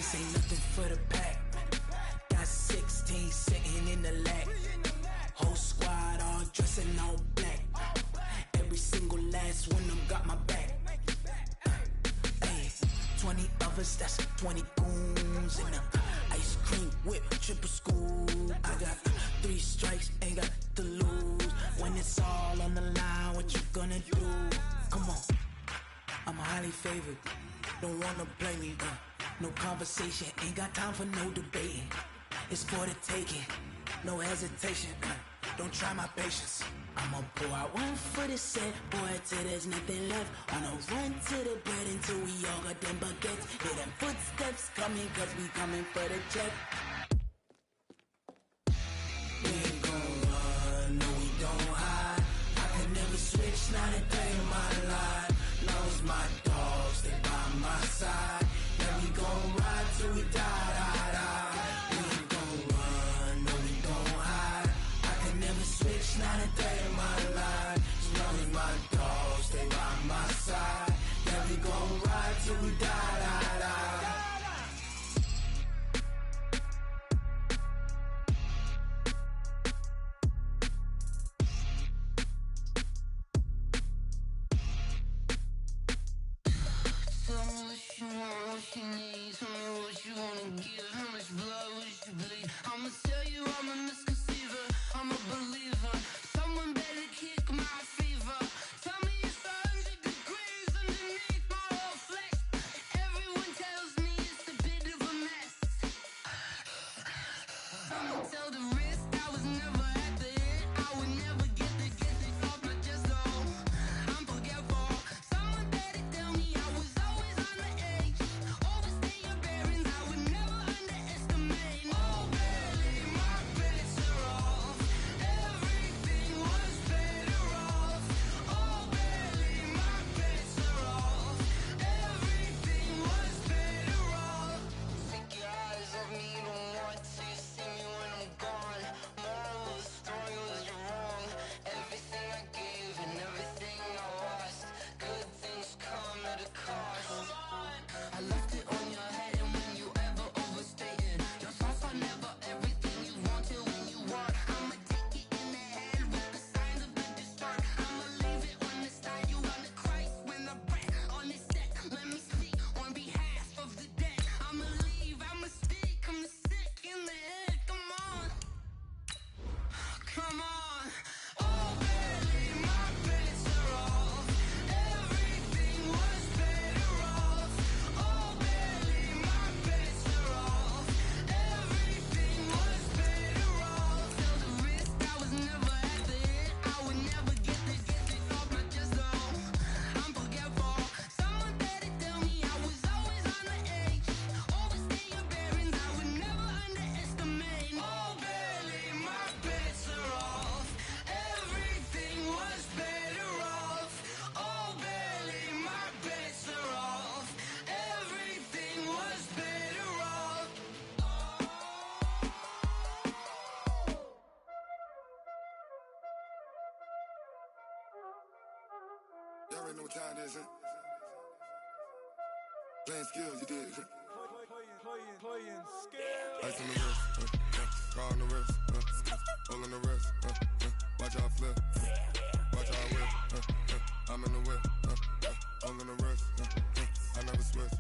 This ain't nothing for the pack. Got 16 sitting in the lag. Whole squad all dressing all black. Every single last one of them got my back. Hey, 20 of us, that's 20 goons in the ice cream whip, triple scoop. I got 3 strikes, ain't got to lose. When it's all on the line, what you gonna do? Come on, I'm highly favored. Don't wanna play me, no conversation, ain't got time for no debating. It's for the taking, no hesitation. Don't try my patience. I'ma pour out one for the set, boy, till there's nothing left. Wanna run to the bread until we all got them baguettes. Hear them footsteps coming, cause we coming for the check. We ain't gon' run, no we don't hide. I can never switch, not a day in my life. Long as my dogs stay by my side. Yeah, we gon' ride till we die, die, die. We ain't gon' run, no we don't hide. I can never switch, not a day in my life. As long as my dogs stay by my side. Yeah, we gon' ride till we die, die, die. Tell me what you want, what you need. Tell me what you wanna give. How much blood would you bleed? I'ma tell you I'm a misconceiver. I'm a believer. Someone better kick my fever. Tell me it's 100 degrees underneath my whole flesh. Everyone tells me it's a bit of a mess. Someone tell the risk I was never at the end. I would never get it off my chest though. I'm forgetful. Someone better tell me I was always on the edge. Overstay your bearings, I would never underestimate. Oh baby, my bets are off. Everything was better off. Oh baby, my bets are off. Everything was better off. Take your eyes off me, you don't want to see me when I'm gone. Moral of the story was you're wrong. Everything I gave and everything I lost. Good things come at a cost. I left it on your head, and when you ever overstay it, your thoughts are never everything you wanted when you want. I'ma take it in the head with the signs of the distort. I'ma leave it on the side. You wanna Christ when the breath on this set. Let me speak on behalf of the dead. I'ma leave, I'ma speak. I'm the sick in the head. Come on, come on. Oh baby, my bets are off. Everything was better off. Oh baby, my bets are off. Everything was better off. Tell the risk I was never at the end. I would never get it off my chest though. I'm forgetful. Someone better tell me I was always on the edge. Overstay your bearings, I would never underestimate. Oh baby, my bets are off. Everything was better off. Oh baby, my bets are off. Everything was better off. Y'all already know what time it is, huh? Playing skills, you did. Playing skills. Ice on the wrist, car on the wrist, hole in the wrist, watch out flip, watch out whip, I'm in the whip, hole in the wrist, I never switch.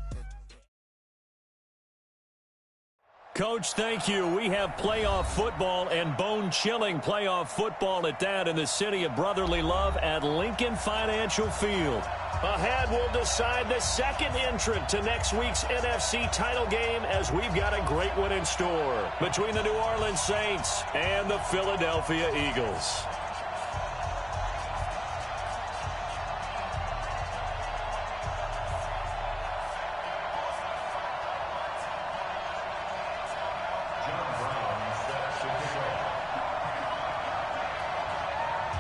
Coach, thank you. We have playoff football and bone-chilling playoff football at that in the city of brotherly love at Lincoln Financial Field. Ahead, we'll decide the second entrant to next week's NFC title game as we've got a great one in store between the New Orleans Saints and the Philadelphia Eagles.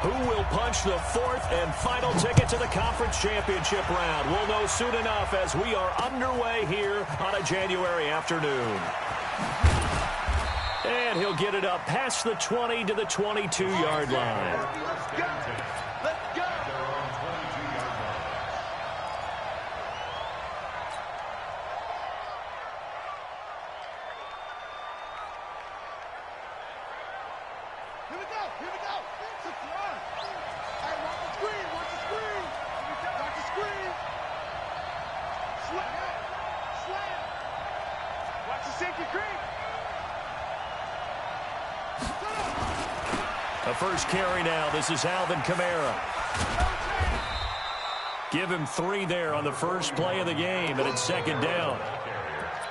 Who will punch the fourth and final ticket to the conference championship round? We'll know soon enough as we are underway here on a January afternoon. And he'll get it up past the 20 to the 22-yard line. Let's go! Let's go! Here we go. Hey, watch the screen. Watch the screen. Watch the screen. Slam. Slam. Watch the safety creep. A first carry now. This is Alvin Kamara. Give him 3 there on the first play of the game, and it's second down.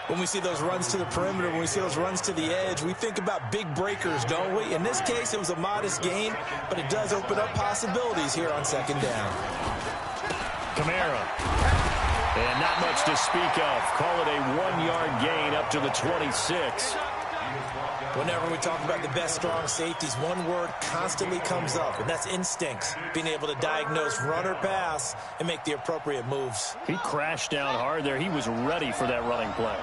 When we see those runs to the perimeter, when we see those runs to the edge, we think about big breakers, don't we? In this case, it was a modest gain, but it does open up possibilities here on second down. Kamara. And not much to speak of. Call it a 1-yard gain up to the 26. Whenever we talk about the best strong safeties, one word constantly comes up, and that's instincts. Being able to diagnose run or pass and make the appropriate moves. He crashed down hard there. He was ready for that running play.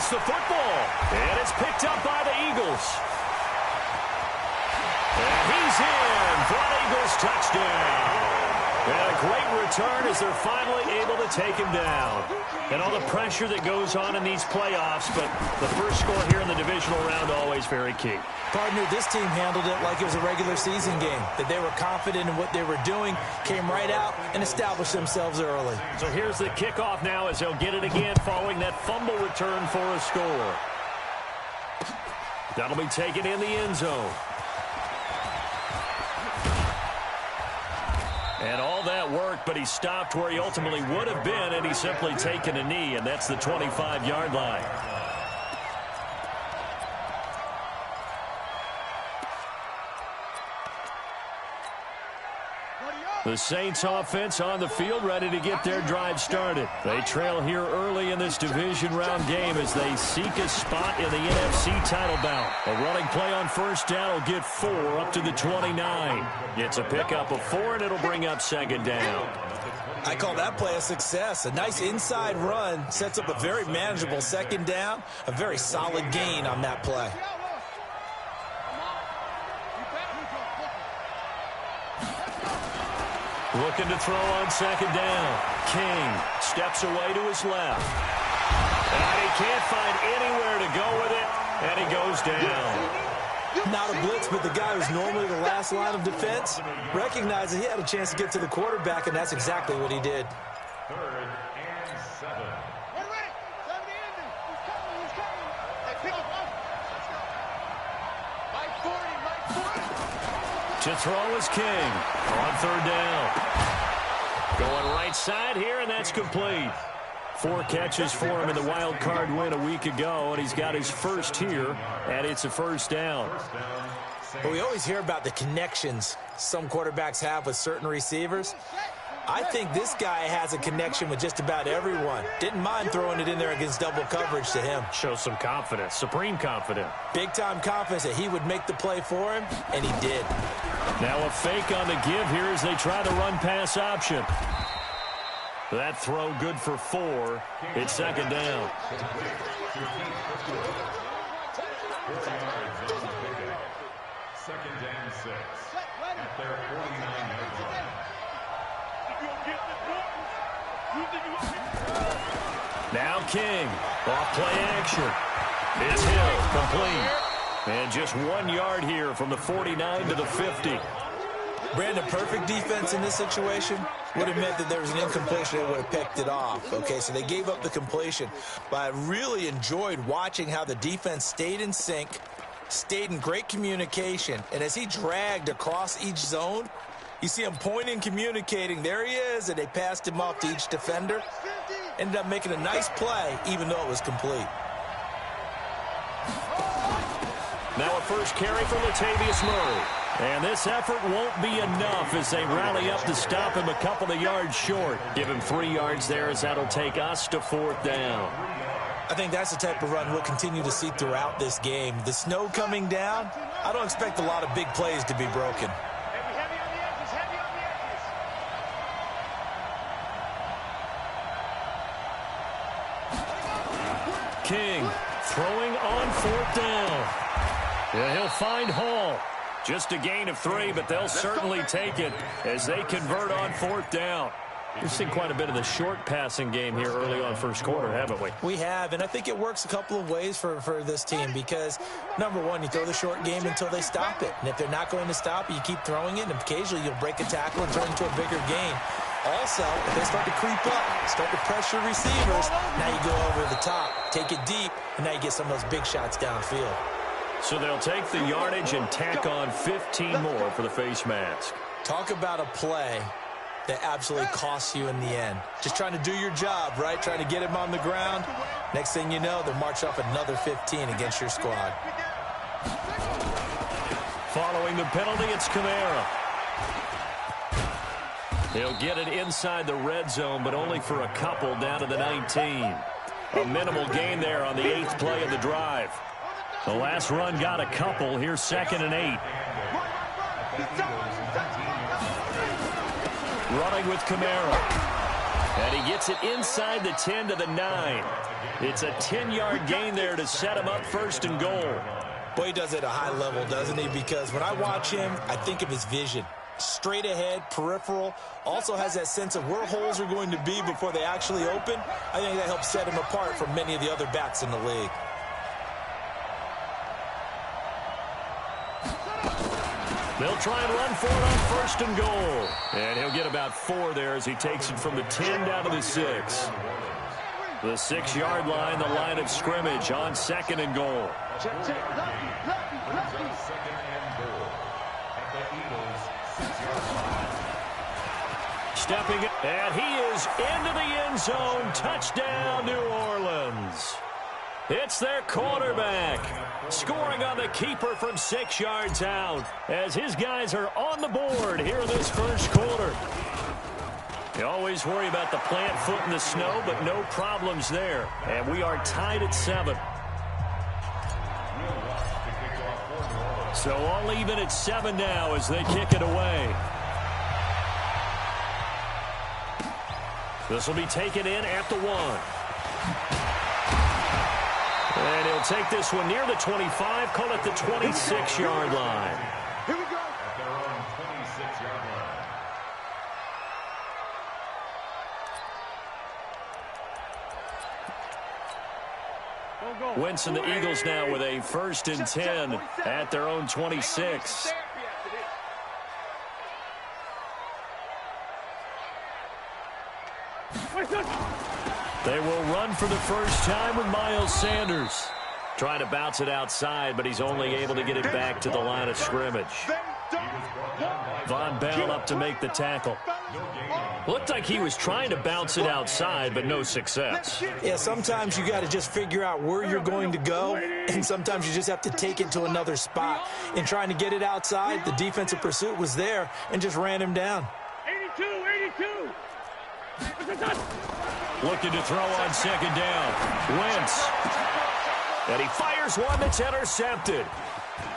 The football, and it's picked up by the Eagles. And he's in for an Eagles touchdown. And a great return as they're finally able to take him down. And all the pressure that goes on in these playoffs, but the first score here in the divisional round always very key. Partner, this team handled it like it was a regular season game, that they were confident in what they were doing, came right out and established themselves early. So here's the kickoff now as they'll get it again following that fumble return for a score. That'll be taken in the end zone. And all that work, but he stopped where he ultimately would have been, and he's simply taken a knee, and that's the 25-yard line. The Saints offense on the field, ready to get their drive started. They trail here early in this division round game as they seek a spot in the NFC title bout. A running play on first down will get 4 up to the 29. It's a pickup of 4, and it'll bring up second down. I call that play a success. A nice inside run sets up a very manageable second down. A very solid gain on that play. Looking to throw on second down. King steps away to his left. And he can't find anywhere to go with it, and he goes down. Not a blitz, but the guy who's normally the last line of defense recognized that he had a chance to get to the quarterback, and that's exactly what he did. To throw is King on third down. Going right side here, and that's complete. 4 catches for him in the wild card win a week ago, and he's got his first here, and it's a first down. But we always hear about the connections some quarterbacks have with certain receivers. I think this guy has a connection with just about everyone. Didn't mind throwing it in there against double coverage to him. Shows some confidence, supreme confidence. Big-time confidence that he would make the play for him, and he did. Now a fake on the give here as they try the run-pass option. That throw good for 4. It's second down. Second down 6 at their 49-yard line. Now King, off play action. It's Hill, complete. And just 1 yard here from the 49 to the 50. Brandon, perfect defense in this situation would have meant that there was an incompletion. They would have picked it off. Okay, so they gave up the completion. But I really enjoyed watching how the defense stayed in sync, stayed in great communication. And as he dragged across each zone, you see him pointing, communicating. There he is, and they passed him off to each defender. Ended up making a nice play, even though it was complete. Now a first carry from Latavius Murray. And this effort won't be enough as they rally up to stop him a couple of yards short. Give him 3 yards there as that'll take us to 4th down. I think that's the type of run we'll continue to see throughout this game. The snow coming down, I don't expect a lot of big plays to be broken. King throwing on 4th down. Yeah, he'll find Hall. Just a gain of 3, but they'll certainly take it as they convert on 4th down. We've seen quite a bit of the short passing game here early on first quarter, haven't we? We have, and I think it works a couple of ways for this team because, number one, you throw the short game until they stop it. And if they're not going to stop it, you keep throwing it, and occasionally you'll break a tackle and turn into a bigger gain. Also, if they start to creep up, start to pressure receivers, now you go over the top, take it deep, and now you get some of those big shots downfield. So they'll take the yardage and tack on 15 more for the face mask. Talk about a play that absolutely costs you in the end. Just trying to do your job, right? Trying to get him on the ground. Next thing you know, they'll march up another 15 against your squad. Following the penalty, it's Kamara. He'll get it inside the red zone, but only for a couple down to the 19. A minimal gain there on the 8th play of the drive. The last run got a couple. Here's 2nd and 8. Running with Kamara. And he gets it inside the 10 to the 9. It's a 10-yard gain there to set him up 1st and goal. Boy, he does it at a high level, doesn't he? Because when I watch him, I think of his vision. Straight ahead, peripheral. Also has that sense of where holes are going to be before they actually open. I think that helps set him apart from many of the other backs in the league. They'll try and run for it on 1st and goal. And he'll get about 4 there as he takes it from the 10 down to the 6. The 6-yard line, the line of scrimmage on 2nd and goal. Stepping up, and he is into the end zone. Touchdown, New Orleans. It's their quarterback scoring on the keeper from 6 yards out as his guys are on the board here in this first quarter. You always worry about the plant foot in the snow, but no problems there. And we are tied at 7. So all even at 7 now as they kick it away. This will be taken in at the 1. And he'll take this one near the 25, call it the 26-yard line. Here we go. At their own 26-yard line. Wentz and the Eagles now with a 1st and 10 at their own 26. They will run for the first time with Miles Sanders. Trying to bounce it outside, but he's only able to get it back to the line of scrimmage. Von Bell up to make the tackle. Looked like he was trying to bounce it outside, but no success. Yeah, sometimes you got to just figure out where you're going to go, and sometimes you just have to take it to another spot. In trying to get it outside, the defensive pursuit was there and just ran him down. 82. Looking to throw on 2nd down. Wentz. And he fires one that's intercepted.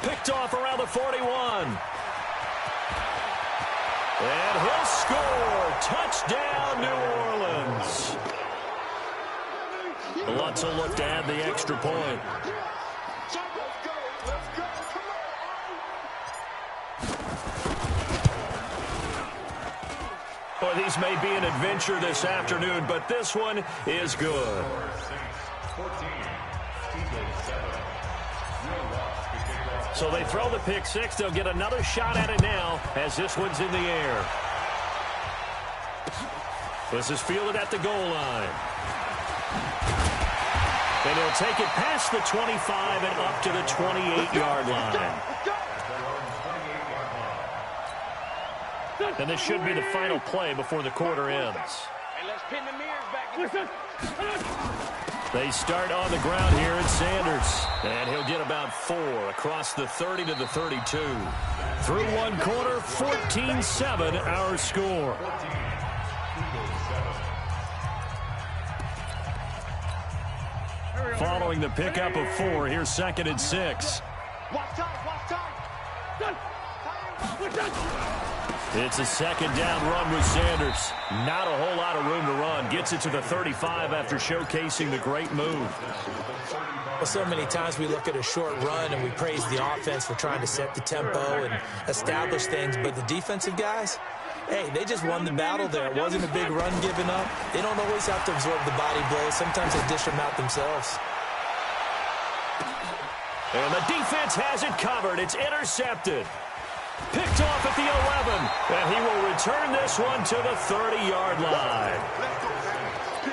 Picked off around the 41. And he'll score. Touchdown, New Orleans. Lutz will look to add the extra point. Well, these may be an adventure this afternoon, but this one is good. So they throw the pick 6. They'll get another shot at it now as this one's in the air. This is fielded at the goal line. And he'll take it past the 25 and up to the 28-yard line. And this should be the final play before the quarter ends. Hey, let's pin the mirrors back. They start on the ground here at Sanders. And he'll get about 4 across the 30 to the 32. Through one quarter, 14-7 our score. Following the pickup of 4, here's 2nd and 6. Watch time. It's a second down run with Sanders. Not a whole lot of room to run. Gets it to the 35 after showcasing the great move. Well, so many times we look at a short run and we praise the offense for trying to set the tempo and establish things, but the defensive guys, hey, they just won the battle there. It wasn't a big run given up. They don't always have to absorb the body blows. Sometimes they dish them out themselves. And the defense has it covered. It's intercepted. Picked off at the 11. And he will return this one to the 30-yard line.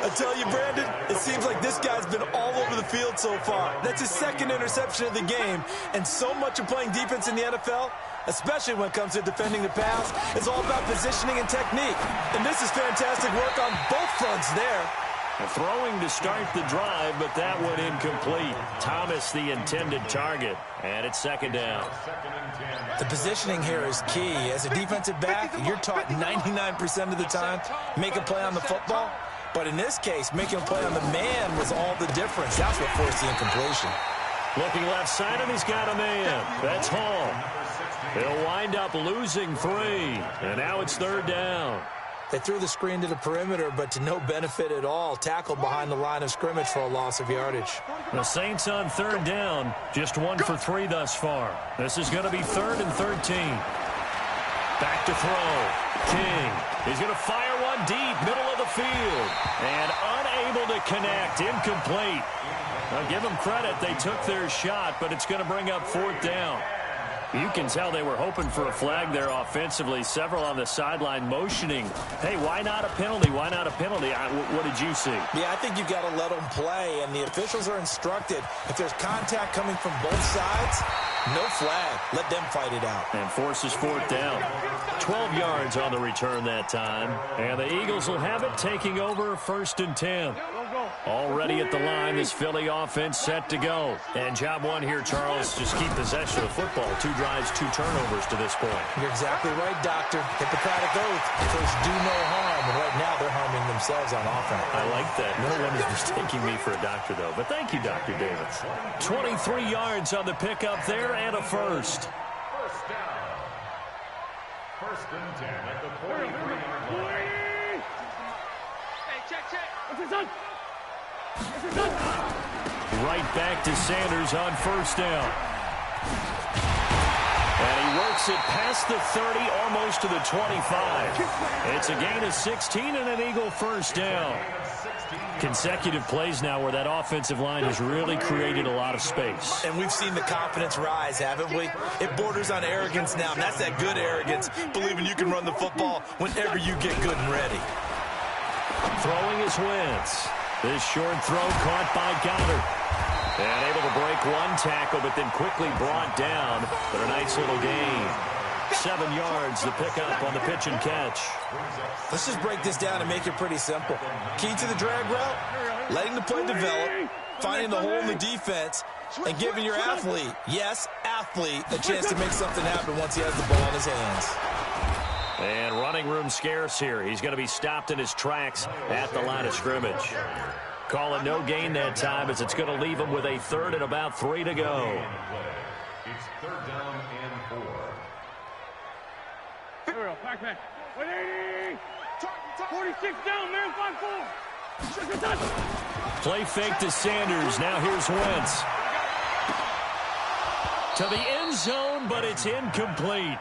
I tell you, Brandon, it seems like this guy's been all over the field so far. That's his second interception of the game. And so much of playing defense in the NFL, especially when it comes to defending the pass, is all about positioning and technique. And this is fantastic work on both fronts there. Throwing to start the drive, but that one incomplete. Thomas the intended target, and it's second down. The positioning here is key. As a defensive back, you're taught 99% of the time, make a play on the football. But in this case, making a play on the man was all the difference. That's what forced the incompletion. Looking left side, and he's got a man. That's Hall. He'll wind up losing 3, and now it's third down. They threw the screen to the perimeter, but to no benefit at all. Tackled behind the line of scrimmage for a loss of yardage. The Saints on third down, just 1 for 3 thus far. This is going to be 3rd and 13. Back to throw. King. He's going to fire one deep, middle of the field. And unable to connect. Incomplete. Now, give them credit. They took their shot, but it's going to bring up 4th down. You can tell they were hoping for a flag there offensively. Several on the sideline motioning. Hey, why not a penalty? Why not a penalty? What did you see? Yeah, I think you've got to let them play, and the officials are instructed. If there's contact coming from both sides, no flag. Let them fight it out. And forces 4th down. 12 yards on the return that time. And the Eagles will have it, taking over 1st and 10. Already at the line, this Philly offense set to go. And job one here, Charles, just keep possession of the football. 2 drives, 2 turnovers to this point. You're exactly right, Doctor. Hippocratic oath. First, do no harm. And right now, they're harming themselves on offense. I like that. No one is mistaking me for a doctor, though. But thank you, Dr. Davis. 23 yards on the pickup there and a first. First down. 1st and 10 at the 43-yard line. Hey, check. Right back to Sanders on 1st down. And he works it past the 30, almost to the 25. It's a gain of 16 and an Eagle 1st down. Consecutive plays now where that offensive line has really created a lot of space. And we've seen the confidence rise, haven't we? It borders on arrogance now, and that's that good arrogance, believing you can run the football whenever you get good and ready. Throwing is Wentz. This short throw caught by Goddard. And able to break one tackle, but then quickly brought down. But a nice little gain. 7 yards, the pickup on the pitch and catch. Let's just break this down and make it pretty simple. Key to the drag route, letting the play develop, finding the hole in the defense, and giving your athlete, yes, athlete, a chance to make something happen once he has the ball in his hands. And running room scarce here. He's going to be stopped in his tracks at the line of scrimmage. Call it no gain that time as it's going to leave him with a 3rd and about 3 to go. It's 3rd down and 4. Here we go. Back. 180. 46 down, man. 5-4. Play fake to Sanders. Now here's Wentz. To the end zone, but it's incomplete.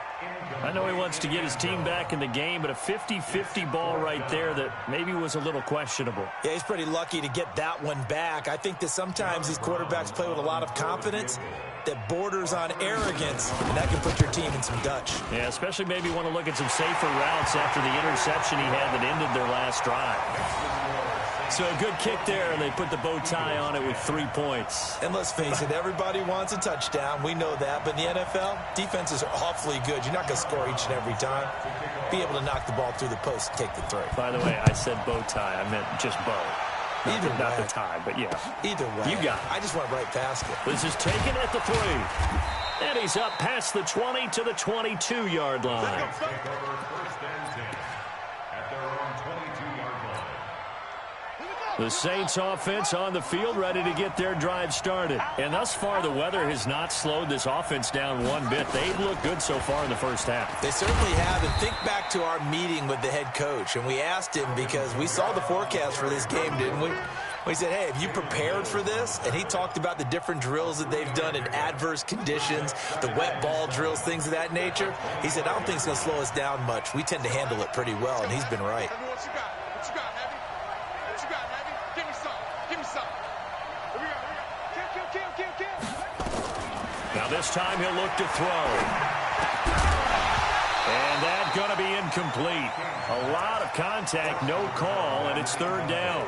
I know he wants to get his team back in the game, but a 50-50 ball right there that maybe was a little questionable. Yeah, he's pretty lucky to get that one back. I think that sometimes these quarterbacks play with a lot of confidence that borders on arrogance, and that can put your team in some Dutch. Yeah, especially maybe want to look at some safer routes after the interception he had that ended their last drive. So a good kick there, and they put the bow tie on it with 3 points. And let's face it, everybody wants a touchdown. We know that. But in the NFL, defenses are awfully good. You're not going to score each and every time. Be able to knock the ball through the post and take the throw. By the way, I said bow tie. I meant just bow. Not the tie, but yeah. Either way. You got it. I just went right past it. This is taken at the 3. And he's up past the 20 to the 22-yard line. Take over 1st and 10 at their own 22-yard line. Here we go. The Saints offense on the field, ready to get their drive started. And thus far, the weather has not slowed this offense down one bit. They've looked good so far in the first half. They certainly have. And think back to our meeting with the head coach. And we asked him, because we saw the forecast for this game, didn't we? We said, hey, have you prepared for this? And he talked about the different drills that they've done in adverse conditions, the wet ball drills, things of that nature. He said, I don't think it's going to slow us down much. We tend to handle it pretty well, and he's been right. What you got? What you got, Heavy? What you got, Heavy? Give me some. Give me some. Here we go. Kill. Now this time he'll look to throw. And that's going to be incomplete. A lot of contact, no call, and it's third down.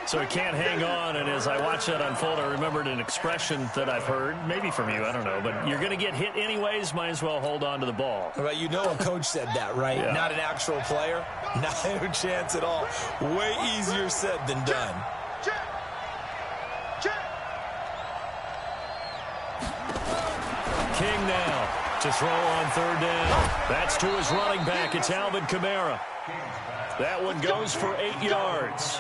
So he can't hang on, and as I watch that unfold, I remembered an expression that I've heard, maybe from you, I don't know, but you're going to get hit anyways, might as well hold on to the ball. Well, you know a coach said that, right? Yeah. Not an actual player? No chance at all. Way easier said than done. King now to throw on third down. That's to his running back. It's Alvin Kamara. That one goes for 8 yards.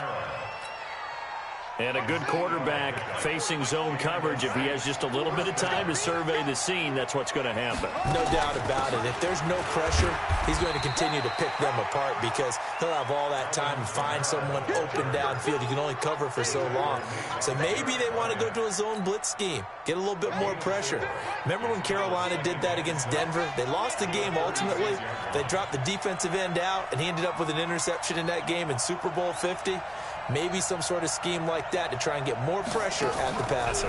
And a good quarterback facing zone coverage. If he has just a little bit of time to survey the scene, that's what's going to happen. No doubt about it. If there's no pressure, he's going to continue to pick them apart because he'll have all that time to find someone open downfield. You can only cover for so long. So maybe they want to go to a zone blitz scheme, get a little bit more pressure. Remember when Carolina did that against Denver? They lost the game ultimately. They dropped the defensive end out, and he ended up with an interception in that game in Super Bowl 50. Maybe some sort of scheme like that to try and get more pressure at the passer.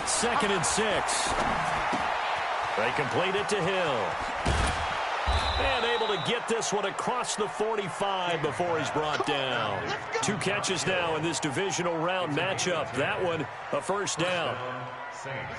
2nd and 6. They complete it to Hill. And able to get this one across the 45 before he's brought down. 2 catches now in this divisional round matchup. That one, a first down.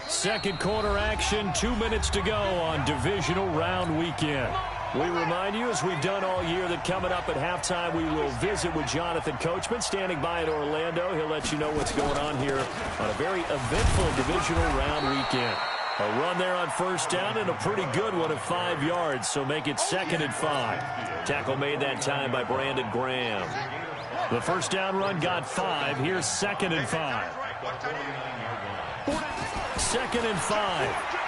Second quarter action, 2 minutes to go on divisional round weekend. We remind you, as we've done all year, that coming up at halftime, we will visit with Jonathan Coachman, standing by in Orlando. He'll let you know what's going on here on a very eventful divisional round weekend. A run there on first down and a pretty good one of 5 yards, so make it 2nd and 5. Tackle made that time by Brandon Graham. The first down run got 5. Here's 2nd and 5. 2nd and 5.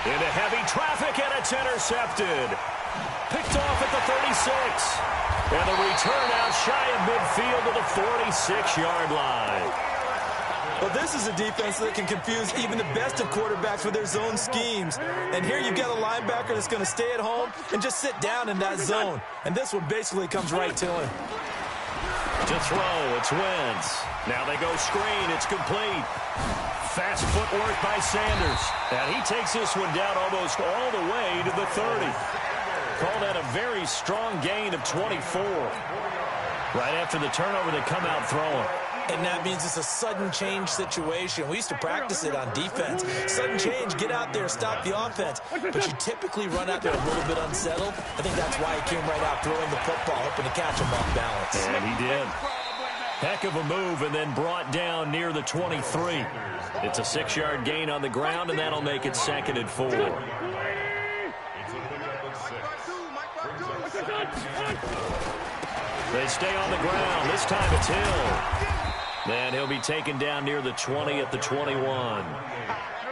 Into heavy traffic, and it's intercepted. Picked off at the 36. And the return out shy of midfield to the 46-yard line. Well, this is a defense that can confuse even the best of quarterbacks with their zone schemes. And here you've got a linebacker that's going to stay at home and just sit down in that zone. And this one basically comes right to him. To throw, it's Wentz. Now they go screen, it's complete. Fast footwork by Sanders. And he takes this one down almost all the way to the 30. Call that a very strong gain of 24. Right after the turnover, they come out throwing. And that means it's a sudden change situation. We used to practice it on defense. Sudden change, get out there, stop the offense. But you typically run out there a little bit unsettled. I think that's why he came right out throwing the football, hoping to catch him off balance. And he did. Heck of a move, and then brought down near the 23. It's a 6-yard gain on the ground, and that'll make it 2nd and 4. They stay on the ground. This time it's Hill. And he'll be taken down near the 20 at the 21.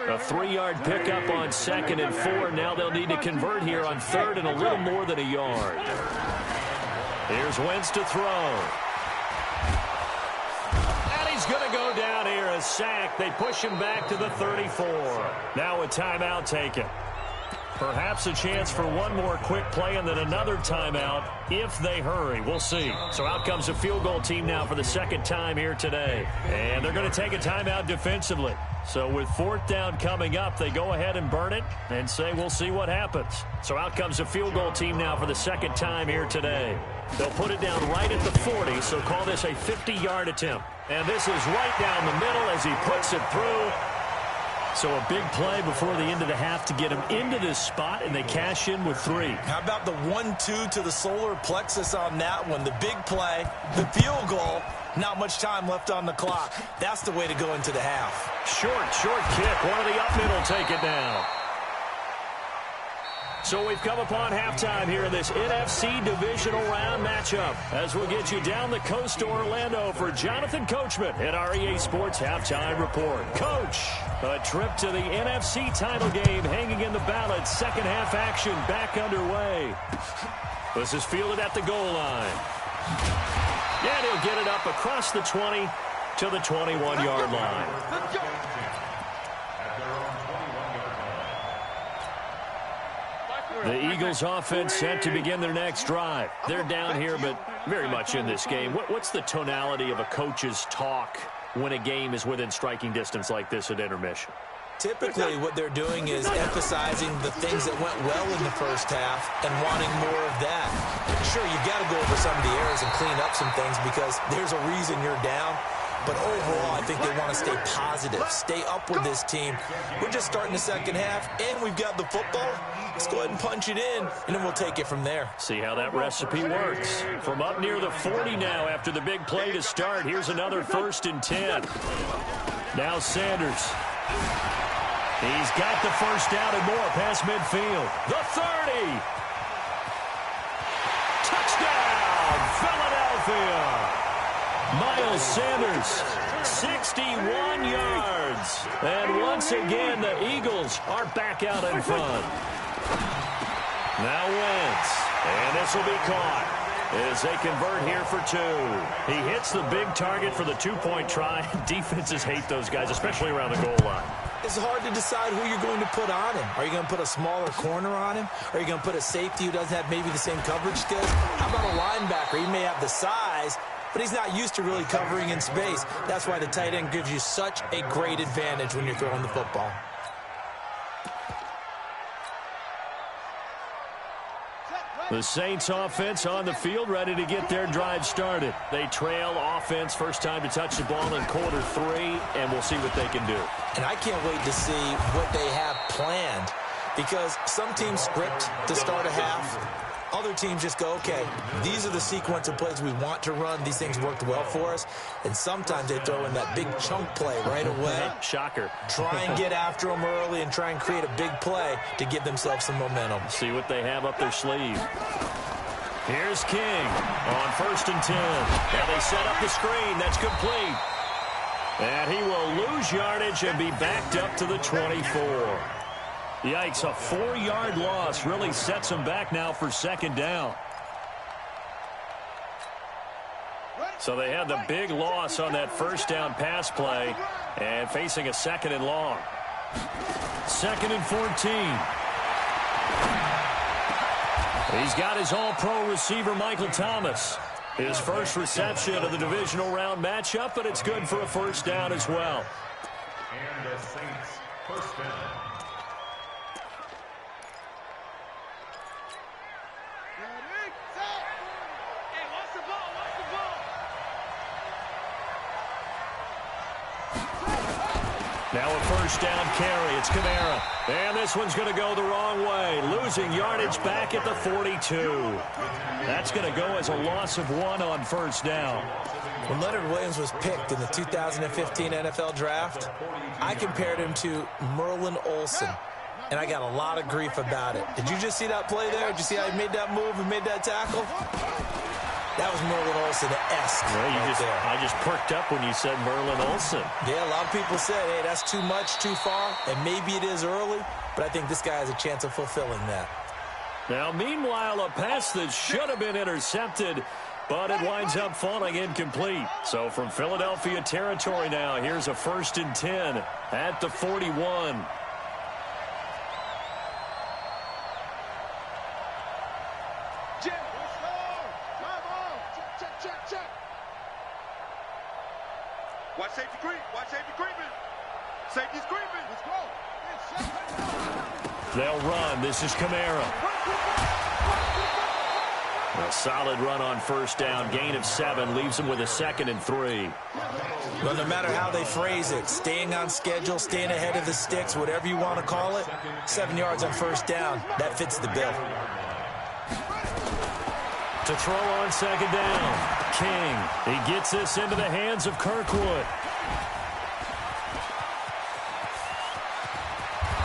A 3-yard pickup on 2nd and 4. Now they'll need to convert here on 3rd and a little more than a yard. Here's Wentz to throw. He's going to go down here, a sack. They push him back to the 34. Now a timeout taken. Perhaps a chance for one more quick play and then another timeout if they hurry. We'll see. So out comes a field goal team now for the second time here today. And they're going to take a timeout defensively. So with 4th down coming up, they go ahead and burn it and say we'll see what happens. So out comes a field goal team now for the second time here today. They'll put it down right at the 40, so call this a 50-yard attempt. And this is right down the middle as he puts it through. So a big play before the end of the half to get him into this spot, and they cash in with 3. How about the 1-2 to the solar plexus on that one? The big play, the field goal, not much time left on the clock. That's the way to go into the half. Short kick. One of the up middle take it down. So we've come upon halftime here in this NFC divisional round matchup as we'll get you down the coast to Orlando for Jonathan Coachman at our EA Sports Halftime Report. Coach, a trip to the NFC title game hanging in the balance. Second half action back underway. This is fielded at the goal line. And he'll get it up across the 20 to the 21-yard line. Let's go. The Eagles offense set to begin their next drive. They're down here, but very much in this game. What's the tonality of a coach's talk when a game is within striking distance like this at intermission? Typically, what they're doing is emphasizing the things that went well in the first half and wanting more of that. Sure, you've got to go over some of the errors and clean up some things because there's a reason you're down. But overall, I think they want to stay positive, stay up with this team. We're just starting the second half, and we've got the football. Let's go ahead and punch it in, and then we'll take it from there. See how that recipe works. From up near the 40 now after the big play to start. Here's another 1st and 10. Now Sanders. He's got the first down and more past midfield. The 30. Touchdown, Philadelphia. Miles Sanders, 61 yards. And once again, the Eagles are back out in front. Now Wentz. And this will be caught as they convert here for 2. He hits the big target for the 2-point try. Defenses hate those guys, especially around the goal line. It's hard to decide who you're going to put on him. Are you going to put a smaller corner on him? Are you going to put a safety who doesn't have maybe the same coverage skills? How about a linebacker? He may have the size, but he's not used to really covering in space. That's why the tight end gives you such a great advantage when you're throwing the football. The Saints offense on the field, ready to get their drive started. They trail offense, first time to touch the ball in quarter 3, and we'll see what they can do. And I can't wait to see what they have planned, because some teams script to start a half. Other teams just go, okay, these are the sequence of plays we want to run. These things worked well for us. And sometimes they throw in that big chunk play right away. Shocker. Try and get after them early and try and create a big play to give themselves some momentum. See what they have up their sleeve. Here's King on 1st and 10. Now they set up the screen. That's complete. And he will lose yardage and be backed up to the 24. Yikes, a 4-yard loss really sets him back now for 2nd down. So they had the big loss on that 1st down pass play and facing a 2nd and long. 2nd and 14. He's got his all-pro receiver, Michael Thomas. His first reception of the divisional round matchup, but it's good for a 1st down as well. And the Saints, 1st down. Now a 1st down carry. It's Kamara. And this one's going to go the wrong way. Losing yardage back at the 42. That's going to go as a loss of 1 on 1st down. When Leonard Williams was picked in the 2015 NFL Draft, I compared him to Merlin Olsen. And I got a lot of grief about it. Did you just see that play there? Did you see how he made that move and made that tackle? That was Merlin Olsen-esque. Well, I just perked up when you said Merlin Olsen. Yeah, a lot of people said, hey, that's too much, too far, and maybe it is early, but I think this guy has a chance of fulfilling that. Now, meanwhile, a pass that should have been intercepted, but it winds up falling incomplete. So from Philadelphia territory now, here's a 1st and 10 at the 41. Watch safety creep. Watch safety creeping. Safety's creeping. Let's go. They'll run. This is Kamara. A solid run on 1st down. Gain of 7 leaves them with a 2nd and 3. Well, no matter how they phrase it, staying on schedule, staying ahead of the sticks, whatever you want to call it, 7 yards on 1st down, that fits the bill. To throw on 2nd down. King. He gets this into the hands of Kirkwood.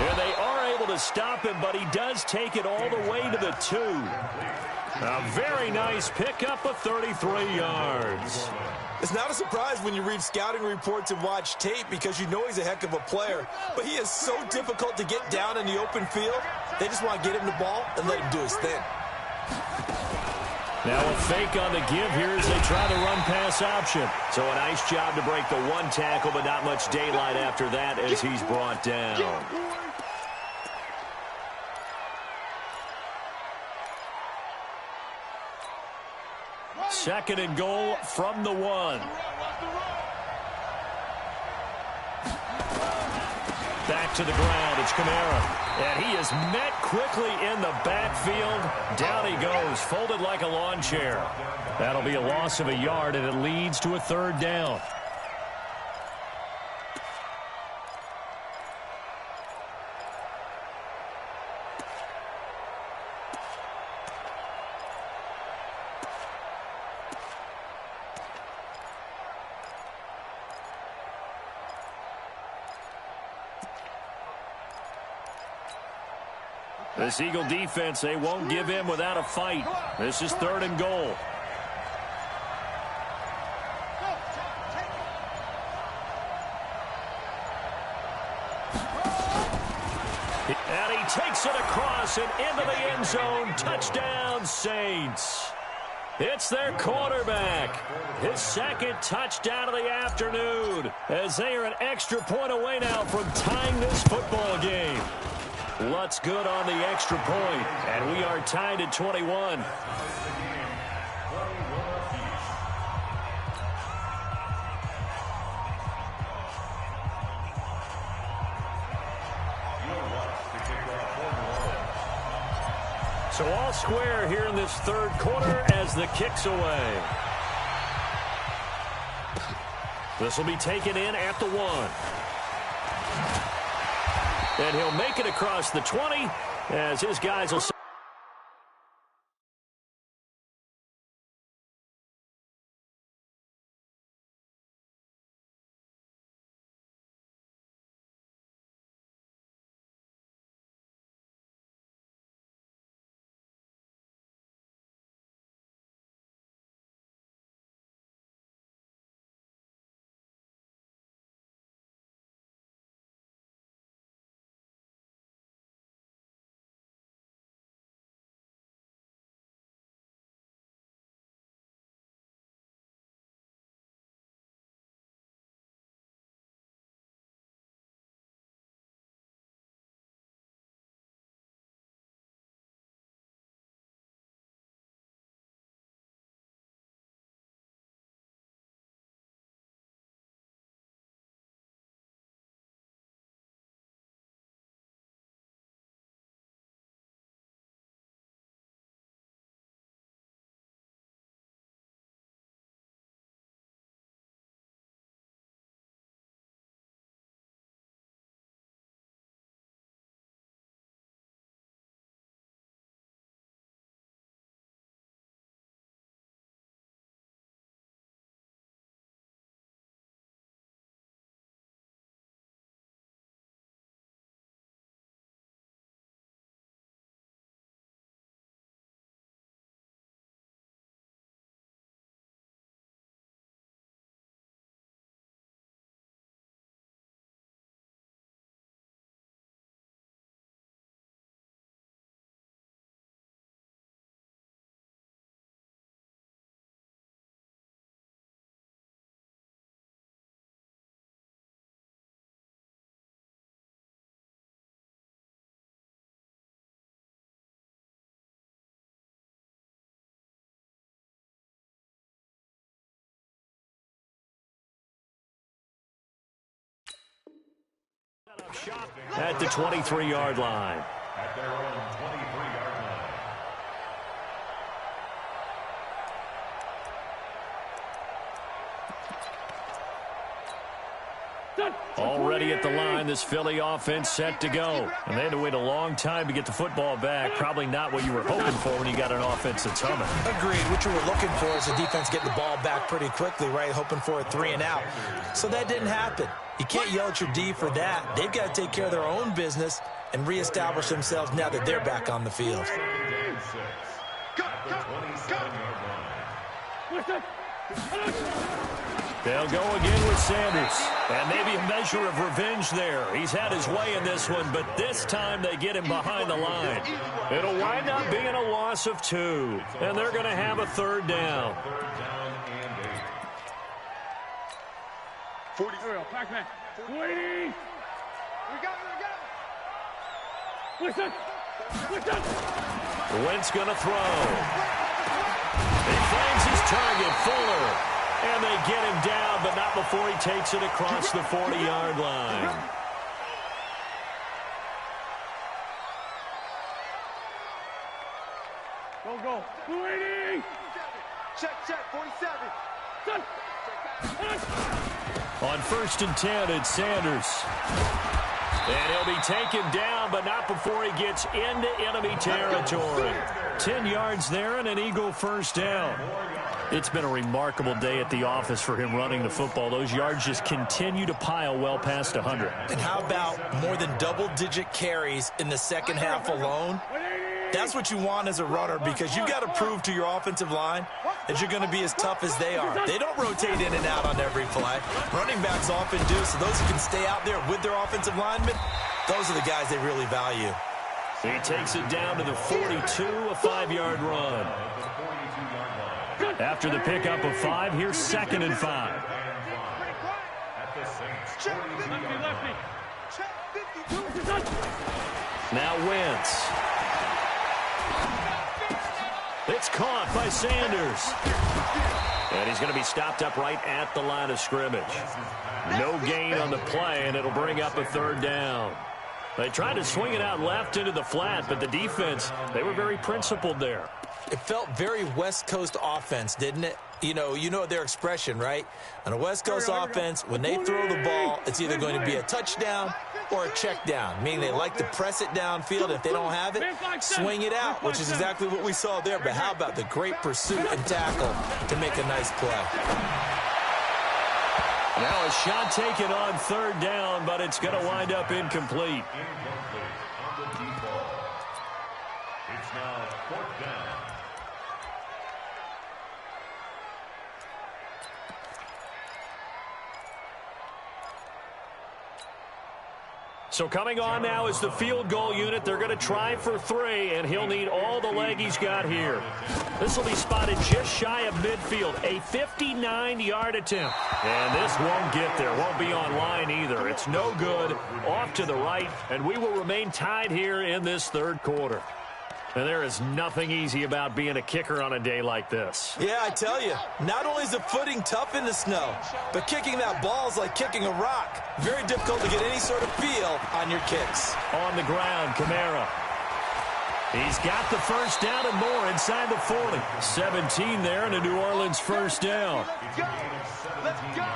And they are able to to stop him, but he does take it all the way to the 2. A very nice pickup of 33 yards. It's not a surprise when you read scouting reports and watch tape because you know he's a heck of a player. But he is so difficult to get down in the open field. They just want to get him the ball and let him do his thing. Now a fake on the give here as they try the run-pass option. So a nice job to break the 1 tackle, but not much daylight after that as he's brought down. Second and goal from the 1. Back to the ground. It's Kamara. And he is met quickly in the backfield. Down he goes, folded like a lawn chair. That'll be a loss of a yard, and it leads to a 3rd down. This Eagle defense, they won't give in without a fight. This is 3rd and goal. And he takes it across and into the end zone. Touchdown, Saints. It's their quarterback. His 2nd touchdown of the afternoon as they are an extra point away now from tying this football game. Lutz good on the extra point, and we are tied at 21. So all square here in this 3rd quarter as the kick's away. This will be taken in at the 1. And he'll make it across the 20 as his guys will... Shot at the 23-yard line. At their own 23-yard line. Already at the line, this Philly offense set to go. And they had to wait a long time to get the football back. Probably not what you were hoping for when you got an offense that's humming. Agreed. What you were looking for is the defense getting the ball back pretty quickly, right? Hoping for a 3 and out. So that didn't happen. You can't yell at your D for that. They've got to take care of their own business and reestablish themselves now that they're back on the field. They'll go again with Sanders. And maybe a measure of revenge there. He's had his way in this one, but this time they get him behind the line. It'll wind up being a loss of 2. And they're going to have a 3rd down. 40. Pac-Man. 20. We got it. Wentz going to throw. He finds his target, Fuller. And they get him down, but not before he takes it across the 40-yard line. Go. 280. Check. 47. On 1st and 10, it's Sanders. And he'll be taken down, but not before he gets into enemy territory. 10 yards there and an Eagle 1st down. It's been a remarkable day at the office for him running the football. Those yards just continue to pile well past 100. And how about more than double-digit carries in the second half alone? That's what you want as a runner, because you've got to prove to your offensive line that you're going to be as tough as they are. They don't rotate in and out on every play. Running backs often do, so those who can stay out there with their offensive linemen, those are the guys they really value. He takes it down to the 42, a 5-yard run. After the pickup of 5, here's 2nd and 5. Now Wentz. It's caught by Sanders. And he's going to be stopped up right at the line of scrimmage. No gain on the play, and it'll bring up a 3rd down. They tried to swing it out left into the flat, but the defense, they were very principled there. It felt very West Coast offense, didn't it? You know their expression, right? On a West Coast offense, when they throw the ball, it's either going to be a touchdown or a check down, meaning they like to press it downfield. If they don't have it, swing it out, which is exactly what we saw there. But how about the great pursuit and tackle to make a nice play? Now a shot taken on 3rd down, but it's going to wind up incomplete. On the default. It's now 4th down. So coming on now is the field goal unit. They're going to try for 3, and he'll need all the leg he's got here. This will be spotted just shy of midfield, a 59-yard attempt. And this won't get there, won't be on line either. It's no good, off to the right, and we will remain tied here in this 3rd quarter. And there is nothing easy about being a kicker on a day like this. Yeah, I tell you, not only is the footing tough in the snow, but kicking that ball is like kicking a rock. Very difficult to get any sort of feel on your kicks. On the ground, Kamara. He's got the 1st down and more inside the 40. 17 there and a New Orleans 1st down. Let's go.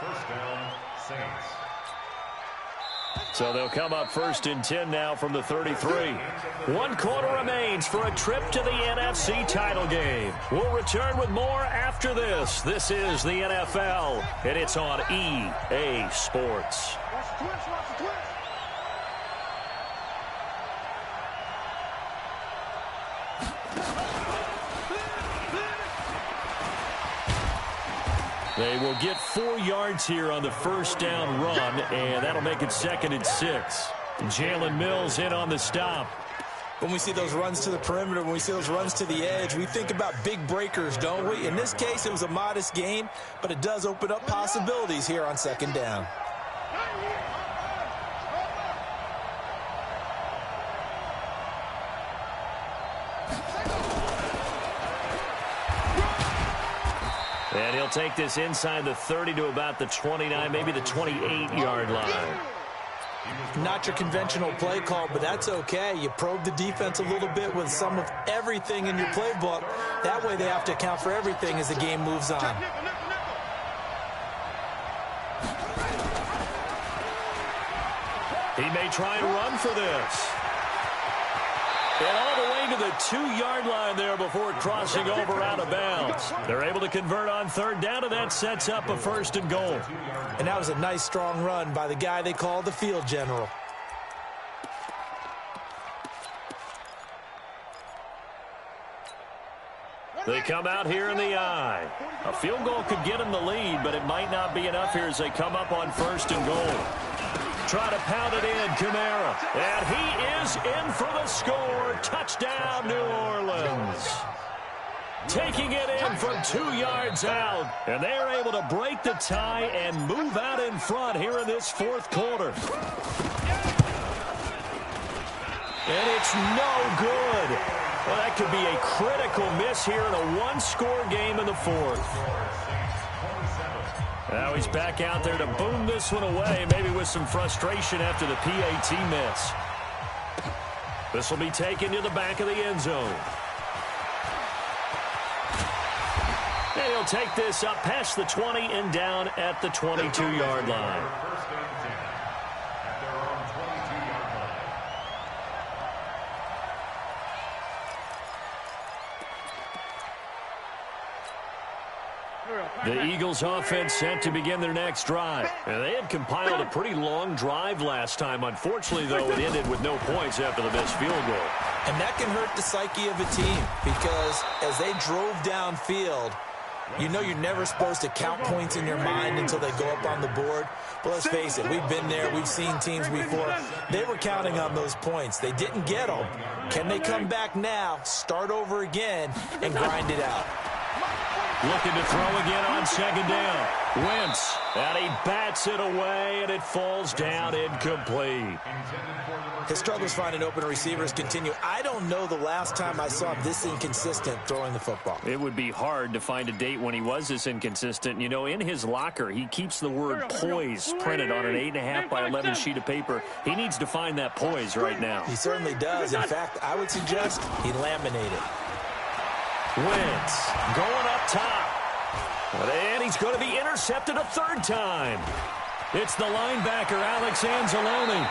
1st down, Saints. So they'll come up 1st and 10 now from the 33. 1 quarter remains for a trip to the NFC title game. We'll return with more after this. This is the NFL, and it's on EA Sports. Watch the twist. They will get 4 yards here on the 1st down run, and that'll make it 2nd and 6. Jalen Mills in on the stop. When we see those runs to the perimeter, when we see those runs to the edge, we think about big breakers, don't we? In this case, it was a modest game, but it does open up possibilities here on 2nd down. And he'll take this inside the 30 to about the 29, maybe the 28-yard line. Not your conventional play call, but that's okay. You probe the defense a little bit with some of everything in your playbook. That way they have to account for everything as the game moves on. He may try and run for this. And all the way to the 2-yard line there before crossing over out of bounds. They're able to convert on third down, and that sets up a 1st and goal. And that was a nice, strong run by the guy they call the field general. They come out here in the I. A field goal could get them the lead, but it might not be enough here as they come up on 1st and goal. Try to pound it in, Kamara. And he is in for the score. Touchdown, New Orleans. Taking it in from 2 yards out. And they're able to break the tie and move out in front here in this 4th quarter. And it's no good. Well, that could be a critical miss here in a 1-score game in the 4th. Now he's back out there to boom this one away, maybe with some frustration after the PAT miss. This will be taken to the back of the end zone. And he'll take this up past the 20 and down at the 22-yard line. The Eagles offense set to begin their next drive. And they had compiled a pretty long drive last time. Unfortunately, though, it ended with no points after the missed field goal. And that can hurt the psyche of a team because as they drove downfield, you know you're never supposed to count points in your mind until they go up on the board. But let's face it, we've been there. We've seen teams before. They were counting on those points. They didn't get them. Can they come back now, start over again, and grind it out? Looking to throw again on 2nd down. Wentz, and he bats it away, and it falls down incomplete. His struggles finding open receivers continue. I don't know the last time I saw him this inconsistent throwing the football. It would be hard to find a date when he was this inconsistent. You know, in his locker, he keeps the word poise printed on an 8.5 by 11 sheet of paper. He needs to find that poise right now. He certainly does. In fact, I would suggest he laminate it. Wentz going up top. And he's going to be intercepted a 3rd time. It's the linebacker, Alex Anzalone.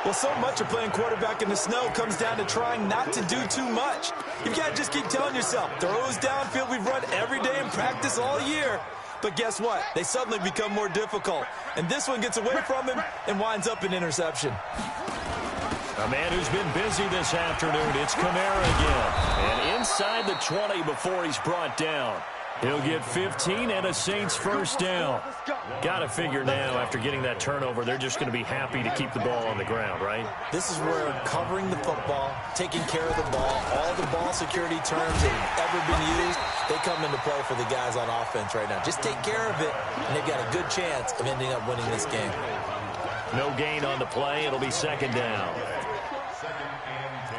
Well, so much of playing quarterback in the snow comes down to trying not to do too much. You've got to just keep telling yourself, throws downfield we've run every day in practice all year. But guess what? They suddenly become more difficult. And this one gets away from him and winds up an interception. A man who's been busy this afternoon, it's Kamara again. And inside the 20 before he's brought down. He'll get 15 and a Saints 1st down. Got to figure now, after getting that turnover, they're just going to be happy to keep the ball on the ground, right? This is where covering the football, taking care of the ball, all the ball security terms that have ever been used, they come into play for the guys on offense right now. Just take care of it, and they've got a good chance of ending up winning this game. No gain on the play. It'll be 2nd down. 2nd and 10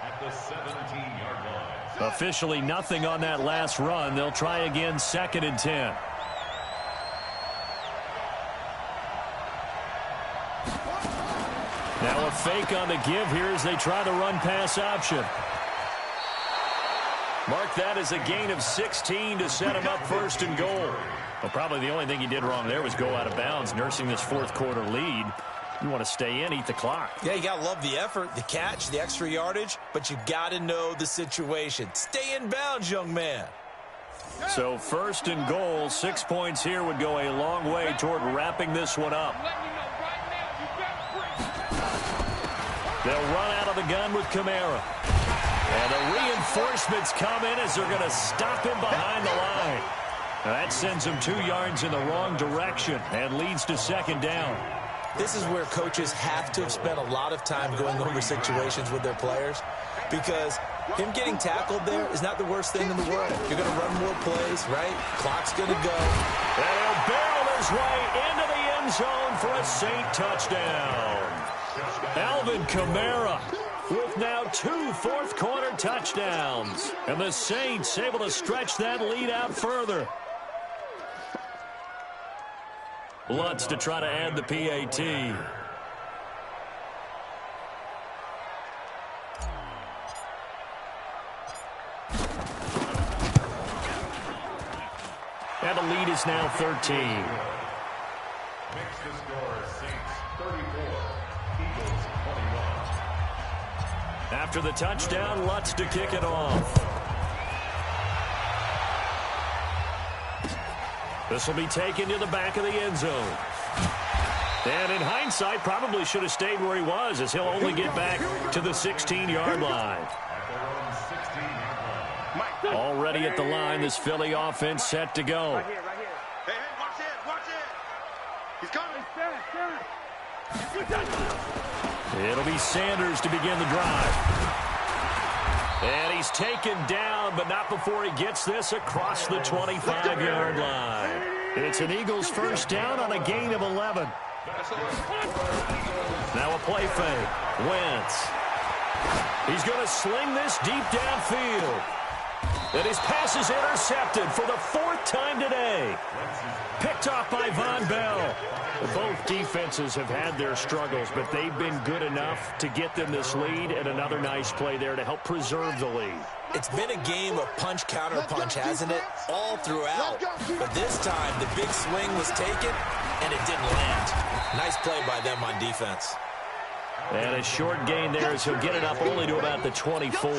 at the 17-yard line. Officially nothing on that last run. They'll try again 2nd and 10. Now a fake on the give here as they try the run-pass option. Mark that as a gain of 16 to set him up 1st and goal. Well, probably the only thing he did wrong there was go out of bounds, nursing this 4th quarter lead. You want to stay in, eat the clock. Yeah, you got to love the effort, the catch, the extra yardage, but you got to know the situation. Stay in bounds, young man. So 1st and goal, 6 points here would go a long way toward wrapping this one up. They'll run out of the gun with Kamara. And the reinforcements come in as they're going to stop him behind the line. Now that sends him 2 yards in the wrong direction and leads to 2nd down. This is where coaches have to have spent a lot of time going over situations with their players because him getting tackled there is not the worst thing in the world. You're going to run more plays, right? Clock's going to go. And he'll barrel his way into the end zone for a Saint touchdown. Alvin Kamara with now 2 4th quarter touchdowns. And the Saints able to stretch that lead out further. Lutz to try to add the PAT. And the lead is now 13. Makes the score Saints After the touchdown, Lutz to kick it off. This will be taken to the back of the end zone. And in hindsight, probably should have stayed where he was, as he'll only get back to the 16-yard line. Already at the line, this Philly offense set to go. Right here. Hey, watch it. He's coming. It'll be Sanders to begin the drive. And he's taken down, but not before he gets this across the 25-yard line. It's an Eagles first down on a gain of 11. Now a play fake. Wentz. He's going to sling this deep downfield. And his pass is intercepted for the 4th time today. Picked off by Von Bell. Both defenses have had their struggles, but they've been good enough to get them this lead, and another nice play there to help preserve the lead. It's been a game of punch-counter-punch, hasn't it? All throughout. But this time, the big swing was taken, and it didn't land. Nice play by them on defense. And a short gain there as he'll get it up only to about the 24.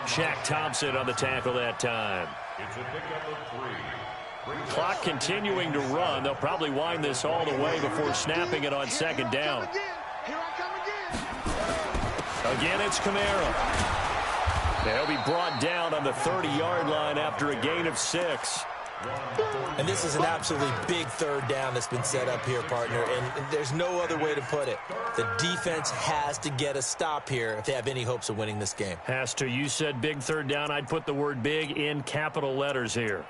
Shaq Thompson on the tackle that time. It's a pickup of 3. Clock continuing to run. They'll probably wind this all the way before snapping it on second down. Again, it's Kamara. They'll be brought down on the 30-yard line after a gain of 6. And this is an absolutely big third down that's been set up here, partner, and there's no other way to put it. The defense has to get a stop here if they have any hopes of winning this game. Has to. You said big third down. I'd put the word big in capital letters here.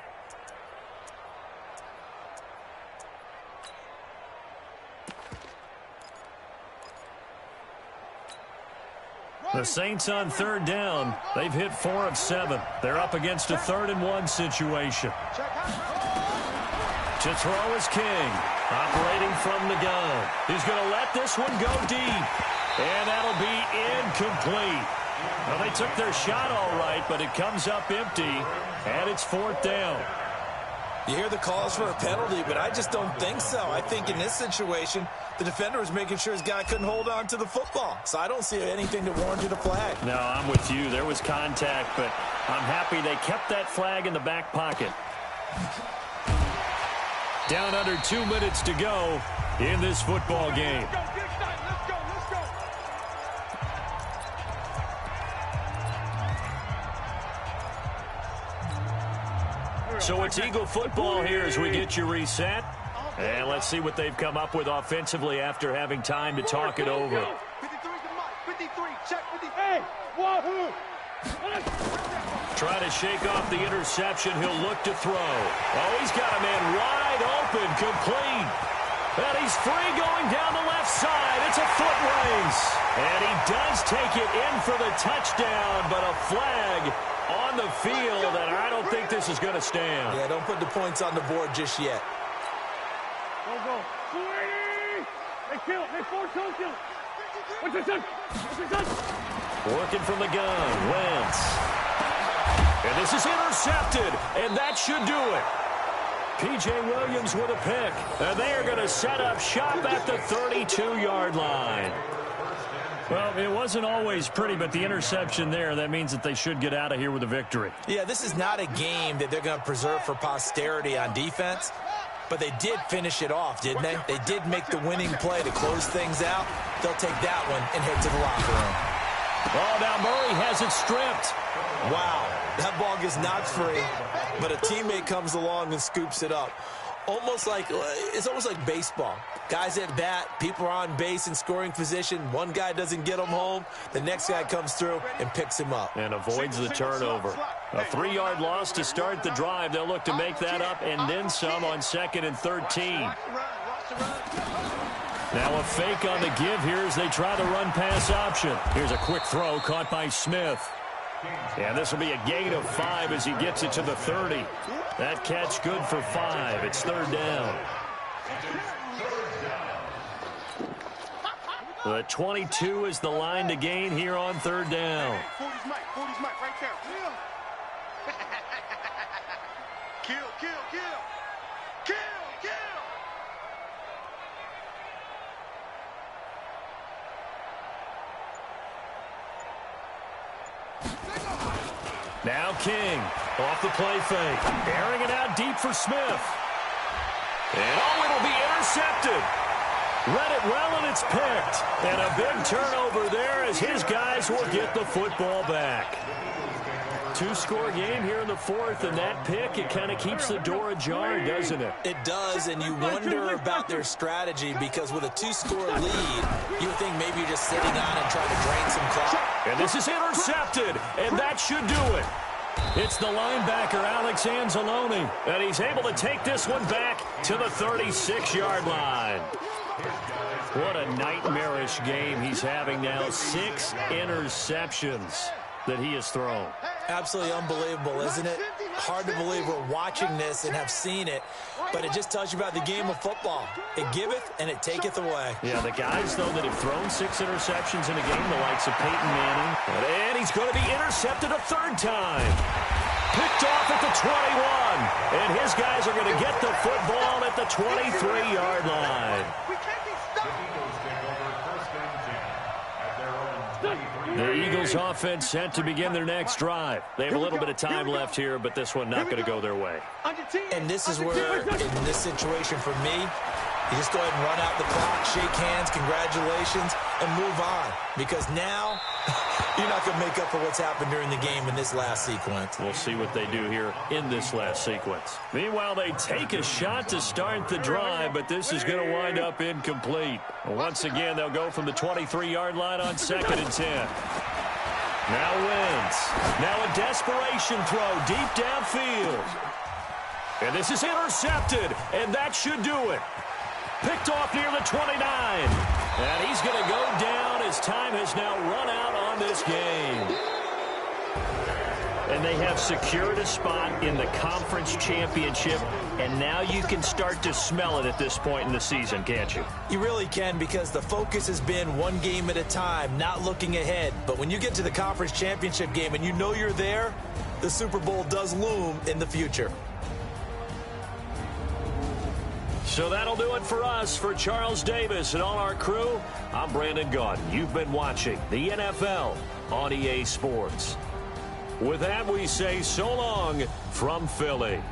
The Saints on third down. They've hit 4 of 7. They're up against a 3rd-and-1 situation. To throw is King. Operating from the gun. He's going to let this one go deep. And that'll be incomplete. Well, they took their shot all right, but it comes up empty. And it's 4th down. You hear the calls for a penalty, but I just don't think so. I think in this situation, the defender was making sure his guy couldn't hold on to the football. So I don't see anything that warranted a flag. No, I'm with you. There was contact, but I'm happy they kept that flag in the back pocket. Down under 2 minutes to go in this football game. So it's Eagle football here as we get you reset. And let's see what they've come up with offensively after having time to talk it over. 53, check 53. Try to shake off the interception. He'll look to throw. Oh, he's got a man wide open, complete. And he's free going down the left side. It's a foot race. And he does take it in for the touchdown, but a flag on the field, and I don't think this is going to stand. Yeah, don't put the points on the board just yet. Go. 280. They kill. They force kill. What's your son? Working from the gun, Wentz. And this is intercepted, and that should do it. P.J. Williams with a pick, and they are going to set up shop at the 32-yard line. Well, it wasn't always pretty, but the interception there, that means that they should get out of here with a victory. Yeah, this is not a game that they're going to preserve for posterity on defense, but they did finish it off, didn't they? They did make the winning play to close things out. They'll take that one and head to the locker room. Oh, now Murray has it stripped. Wow, that ball gets knocked free, but a teammate comes along and scoops it up. It's almost like baseball. Guys at bat, people are on base in scoring position. One guy doesn't get him home. The next guy comes through and picks him up. And avoids the turnover. A 3-yard loss to start the drive. They'll look to make that up and then some on 2nd and 13. Now a fake on the give here as they try the run-pass option. Here's a quick throw caught by Smith. And this will be a gain of 5 as he gets it to the 30. That catch good for 5. It's 3rd down. The 22 is the line to gain here on 3rd down. 40's Mike right there. Kill. Now King off the play fake. Airing it out deep for Smith. And it'll be intercepted. Read it well, and it's picked. And a big turnover there as his guys will get the football back. Two-score game here in the fourth, and that pick, it kind of keeps the door ajar, doesn't it? It does, and you wonder about their strategy because with a two-score lead, you would think maybe you're just sitting on and trying to drain some clock. And this is intercepted, and that should do it. It's the linebacker, Alex Anzalone, and he's able to take this one back to the 36-yard line. What a nightmarish game he's having now. 6 interceptions that he has thrown. Absolutely unbelievable, isn't it? Hard to believe we're watching this and have seen it, but it just tells you about the game of football. It giveth and it taketh away. Yeah, the guys, though, that have thrown 6 interceptions in a game, the likes of Peyton Manning, and he's going to be intercepted a third time. Picked off at the 21, and his guys are going to get the football at the 23-yard line. The Eagles offense set to begin their next drive. They have a little bit of time left here, but this one not going to go their way. And this is where, in this situation for me, you just go ahead and run out the clock, shake hands, congratulations, and move on. Because now, you're not going to make up for what's happened during the game in this last sequence. We'll see what they do here in this last sequence. Meanwhile, they take a shot to start the drive, but this is going to wind up incomplete. Once again, they'll go from the 23-yard line on 2nd and 10. Now Wentz. Now a desperation throw deep downfield. And this is intercepted, and that should do it. Picked off near the 29. And he's going to go down as time has now run out on this game. And they have secured a spot in the conference championship, and now you can start to smell it at this point in the season, can't you? You really can, because the focus has been one game at a time, not looking ahead. But when you get to the conference championship game and you know you're there, the Super Bowl does loom in the future. So that'll do it for us. For Charles Davis and all our crew, I'm Brandon Gaudin. You've been watching the NFL on EA Sports. With that, we say so long from Philly.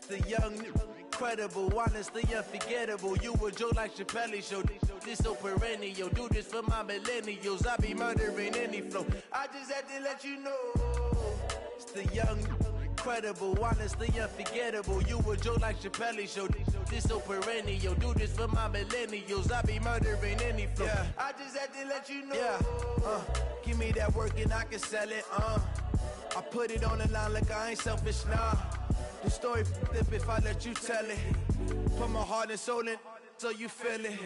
The young, incredible, honestly unforgettable. You a joke like Chappelle show. This so perennial. Do this for my millennials. I be murdering any flow. I just had to let you know. It's the young, incredible, honestly unforgettable. You a joke like Chappelle show. This so perennial. Do this for my millennials. I be murdering any flow. Yeah. I just had to let you know. Yeah. Give me that work and I can sell it. I put it on the line like I ain't selfish, nah. The story flip if I let you tell it. Put my heart and soul in so you feel it.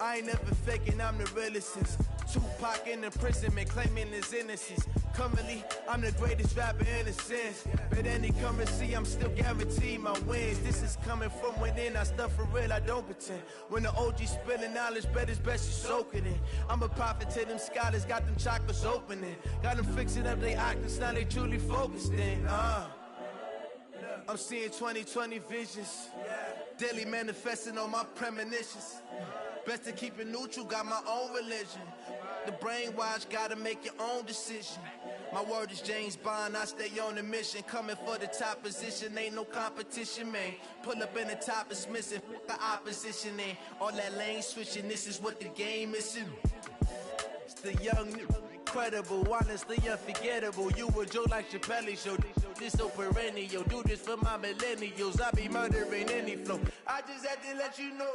I ain't never faking, I'm the realest since Tupac in imprisonment, claiming his innocence. Currently, I'm the greatest rapper in a sense. But any currency, I'm still guaranteed my wins. This is coming from within, I stuff for real, I don't pretend. When the OG spilling knowledge, bet it's best you soak it in. I'm a prophet to them scholars, got them chakras opening. Got them fixing up they octaves, now they truly focused in. I'm seeing 2020 visions. Daily manifesting on my premonitions. Best to keep it neutral, got my own religion. The brainwash, gotta make your own decision. My word is James Bond, I stay on a mission. Coming for the top position, ain't no competition, man. Pull up in the top is missing, the opposition in. All that lane switching, this is what the game is. It's the young, incredible, honestly unforgettable. You a joke like Chappelle show. This so perennial. Do this for my millennials. I be murdering any flow. I just had to let you know.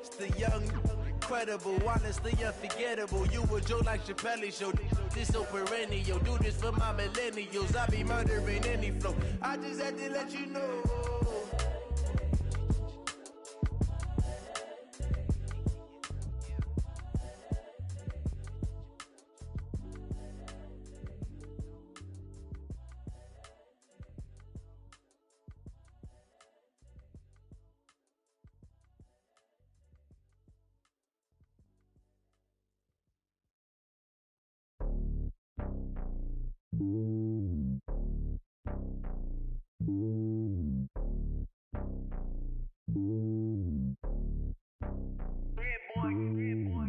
It's the young, incredible, honestly unforgettable. You a joke like Chappelle show. This so perennial. Do this for my millennials. I be murdering any flow. I just had to let you know.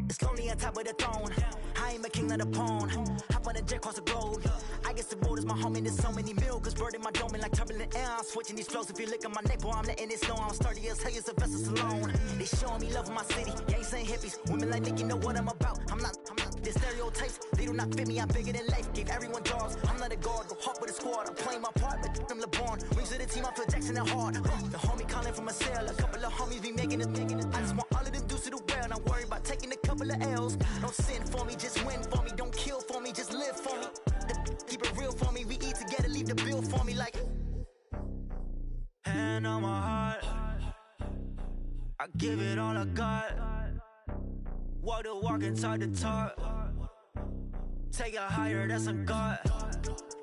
It's lonely on top of the throne. I ain't a king of the pawn. Hop on a jet across the globe. I guess the road is my home and there's so many milkers burning my dome like turbulent air. I'm switching these flows. If you look at my neck, boy, I'm letting it snow. I'm sturdy as hell, it's a vessel alone. They showing me love in my city. You ain't saying hippies. Women like Nick, you know what I'm about. I'm not. The stereotypes, they do not fit me. I'm bigger than life. Gave everyone jaws. I'm not a guard. Go hard with a squad. I'm playing my part, but I'm LeBron. Wings of the team, I feel Jackson and hard. The homie calling from a cell. A couple of homies be making it. I just want all of them dudes to the well. Not worry about taking a couple of L's. Don't sin for me, just win for me. Don't kill for me, just live for me. Keep it real for me. We eat together, leave the bill for me like. Hand on my heart. I give it all I got. Walk the walk and talk the talk. Take it higher, that's a God.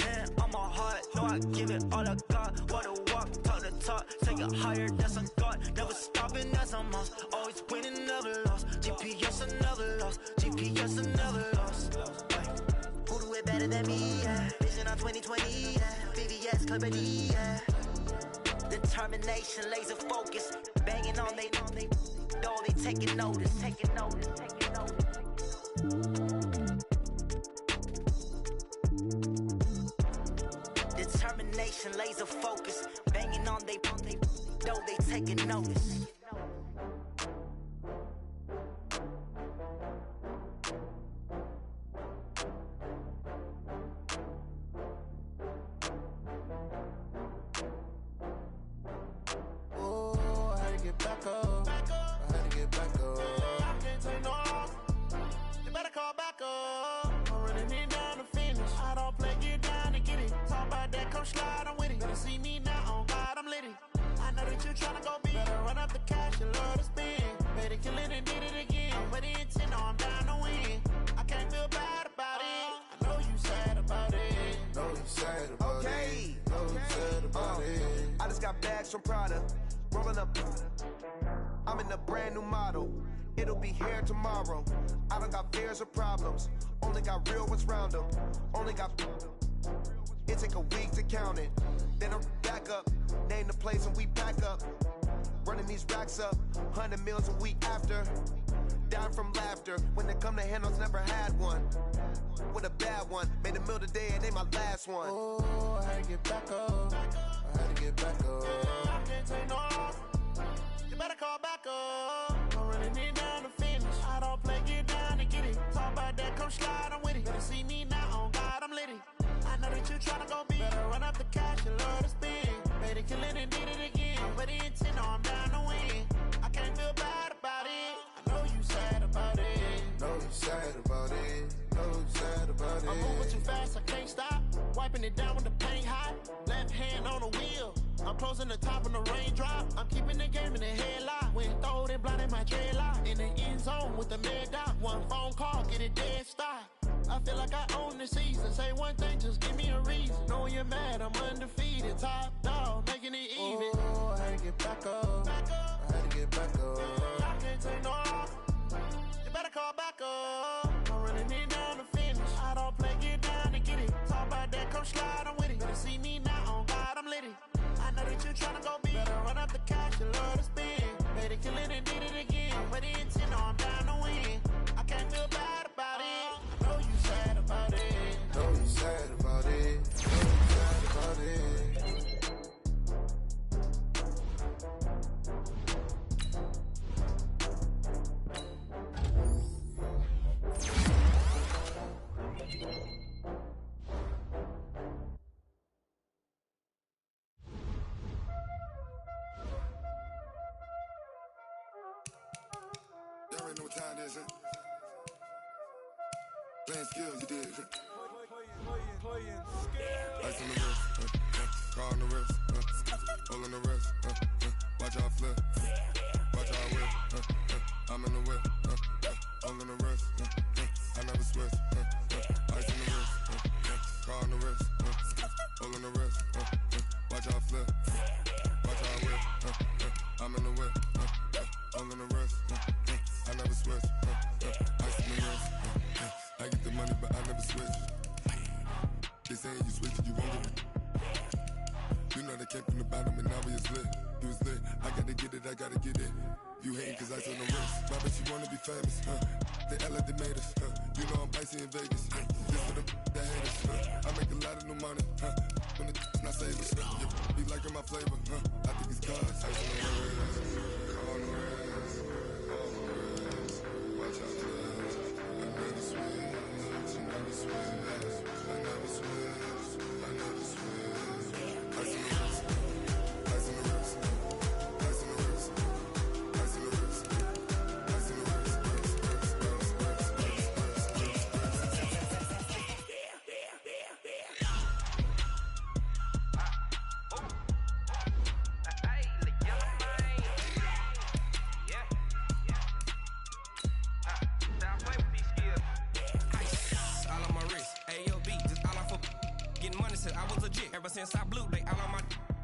Hand on my heart, no, I give it all I got. Walk the walk, talk the talk. Take it higher, that's a God. Never stopping, that's a must. Always winning, never lost. GPS, I never lost. GPS, I never lost. Who do it better than me? Yeah. Vision on 2020, yeah. VVS, Club yeah. Determination, laser focus. Banging on they though they taking notice. Determination, laser focus. Banging on they though they taking notice. Slide, I'm with it. Better see me now, on God, I'm litty. I know that you tryna go big. Better run up the cash, you love to spend. Better kill it and did it again. But the intent, no, I'm down to win. I can't feel bad about it. I know you sad about it. Know you sad about it. Know you sad about it. I just got bags from Prada. Rolling up. I'm in a brand new model. It'll be here tomorrow. I don't got fears or problems. Only got real ones round them. Only got. It take a week to count it. Then I'm back up. Name the place and we pack up. Running these racks up. 100 meals a week after. Down from laughter. When they come to handles, never had one. With a bad one. Made a meal today and they my last one. Oh, I had to get back up. I had to get back up. I can't take no off. You better call back up. I'm running it down to finish. I don't play, get down and get it. Talk about that, come slide, I'm with it. Better see me now, on God, I'm litty. I know that you tryna go big. Better run up the cash, you love to spend. Better kill it and did it again. But the intent, no, I'm down to win. I can't feel bad about it. I know you sad about it. Know you sad about it. Know you sad about it. I'm moving too fast, I can't stop. Wiping it down with the paint hot. Left hand on the wheel. I'm closing the top when the raindrop. I'm keeping the game in the headlock. When throwed and blinded my dreadlock. In the end zone with the mad dot. One phone call, get it dead stop. I feel like I own the season. Say one thing, just give me a reason. Knowing you're mad, I'm undefeated. Top dog, making it even. Oh, I had to get back up. I had to get back up. I can't take no off. You better call back up. I'm running it down to finish. I don't play, get down and get it. Talk about that, come slide, I'm with it. Better see me now, on God, I'm litty. I know that you tryna go big. Better run up the cash, you love to spend. Better kill it and did it again. But the intent, no, I'm down to win. I can't feel bad about it. I know you sad about it. Know you sad about it. Know you sad about it. time this, playing skills, you did. Ice on the wrist, car on the wrist, hole in the wrist, watch out flip, watch out whip, I'm in the whip, hole in the wrist, I never switch, ice on the wrist, car on the wrist, hole in the wrist, watch out flip, watch out whip, I'm in the whip, hole in the wrist, I never switch, ice on the wrist, I get the money but I never switch. They saying you switch it, you won't get it. You know they came from the bottom and now we is lit. You was lit, I gotta get it, I gotta get it. You hating cause ice on the wrist. Why bet you wanna be famous, They act like they made us, You know I'm icy in Vegas, This for the that hate us, I make a lot of new money, When the not savers, You be liking my flavor, I think it's cause ice on the wrist, on the wrist, on the wrist. Watch out, cuz I never switch, I never switch. I never switch, I never switch. Ice on the wrist, ice on the wrist, ice on the wrist, ice on the wrist, ice on the wrist, Ever since I blew, they all on my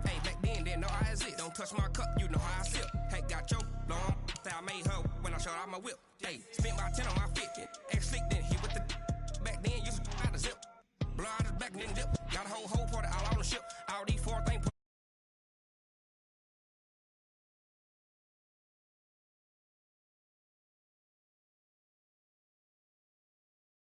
hey, back then, didn't know I exist. Don't touch my cup, you know how I sip. Hey, got your long, I made her when I showed out my whip. Hey, spent about 10 on my 50. Ex-slick, then